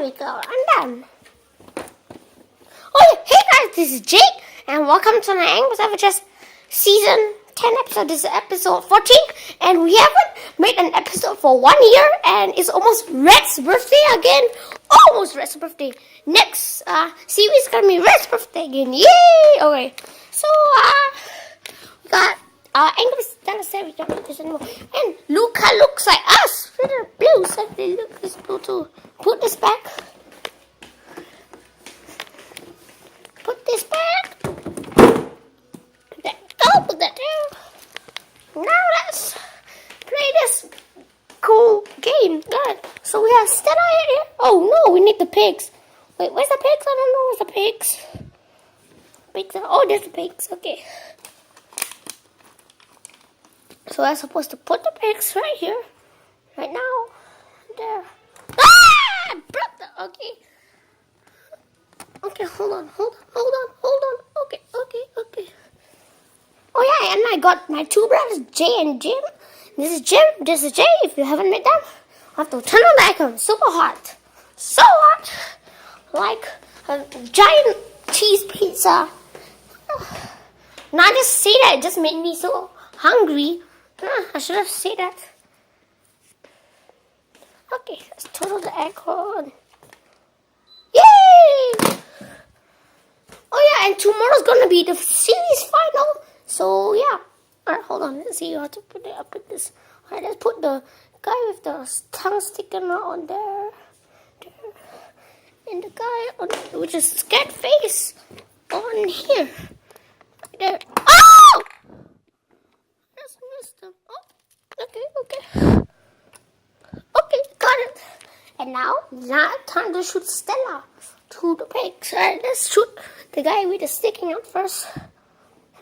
we go. I'm done. Oh, hey guys, this is Jake, and welcome to my Angles Averages Season 10 episode. This is episode 14, and we haven't made an episode for 1 year, and it's almost Red's birthday again. Almost Red's birthday. Next series is gonna be Red's birthday again. Yay! Okay, so we got Angles. Stella said we don't do this anymore, and Luca looks like us. Little blue, so they look this blue too. Put this back. Put this back. There we go. Put that there. Now let's play this cool game. Good. So we have Stella here. Oh no, we need the pigs. Wait, where's the pigs? I don't know where's the pigs. Pigs are, oh, there's the pigs. Okay. So I'm supposed to put the pigs right here. Right now. There. Ah! I broke the, okay. Okay, hold on. Okay. Oh yeah, and I got my two brothers, Jay and Jim. This is Jim, this is Jay. If you haven't met them, I have to turn on the icon. Super hot. So hot. Like a giant cheese pizza. Now I just say that, it just made me so hungry. I should have said that. Okay, let's turn on the icon. Yay! Oh yeah, and tomorrow's gonna be the series final. So yeah. Alright, hold on. Let's see how to put it up with this. Alright, let's put the guy with the tongue sticking out on there. And the guy on which is scared face on here. Right there. Oh! Just missed him. Oh, okay. Okay, got it. And now time to shoot Stella to the pigs. Alright, let's shoot the guy with the sticking out first.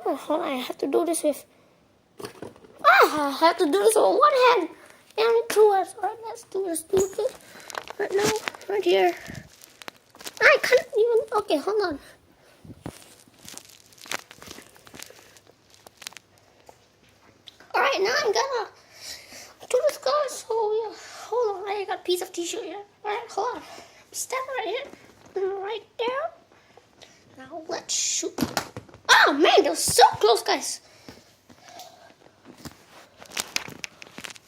Oh, hold on, I have to do this with... I have to do this with one hand. And two hands. Alright, let's do this. Right now, right here. I can't even... Okay, hold on. Alright, now I'm gonna do this, guys. So, yeah. Hold on, I got a piece of tissue here. Alright, hold on. Step right here. Right there. Now, let's shoot. Oh, man, they're so close, guys.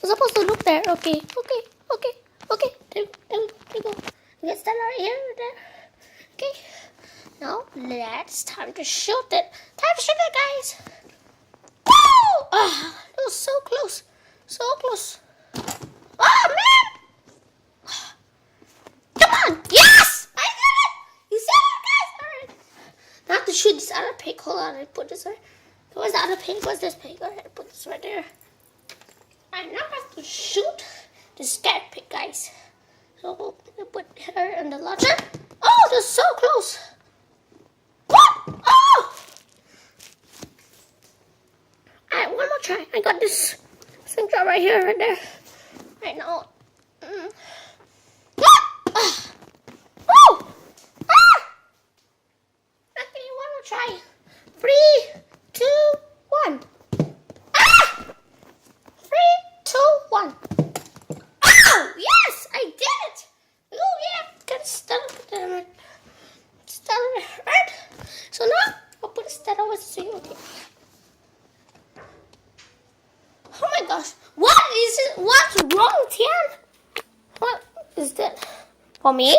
I'm supposed to look there. Okay. There we go. Get Stella right here. There. Okay. Now, let's time to shoot it. Time to shoot it, guys. Woo! Ah, that was so close. So close. Oh, man! Come on! Yes! I did it! You see it, guys? Alright. Now I have to shoot this other pig. Hold on, I put this right. Where's the other pig? Where's this pig? Alright, put this right there. I now have to shoot the scared pig, guys. So I put her in the launcher. Oh, they're so close. What? Oh! Alright, one more try. I got this thing right here, right there. Right now. Oh! Okay, one more try. 3, 2, 1. 3, 2, 1. Oh! Yes! I did it! Oh yeah! Got it started. Right? So now I'll put a Stella with the okay. Oh my gosh. What is it? What's wrong, Tian? What is that? For me?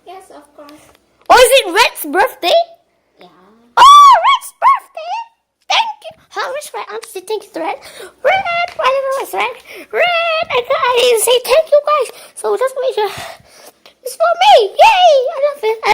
Yes, of course. Or is it Red's birthday? Yeah. Oh, Red's birthday! Thank you. How much Red? I'm saying thank you to Red. Red! I don't know what's Red. Red! I didn't say thank you, guys. So just make sure it's for me. Yay! I love it.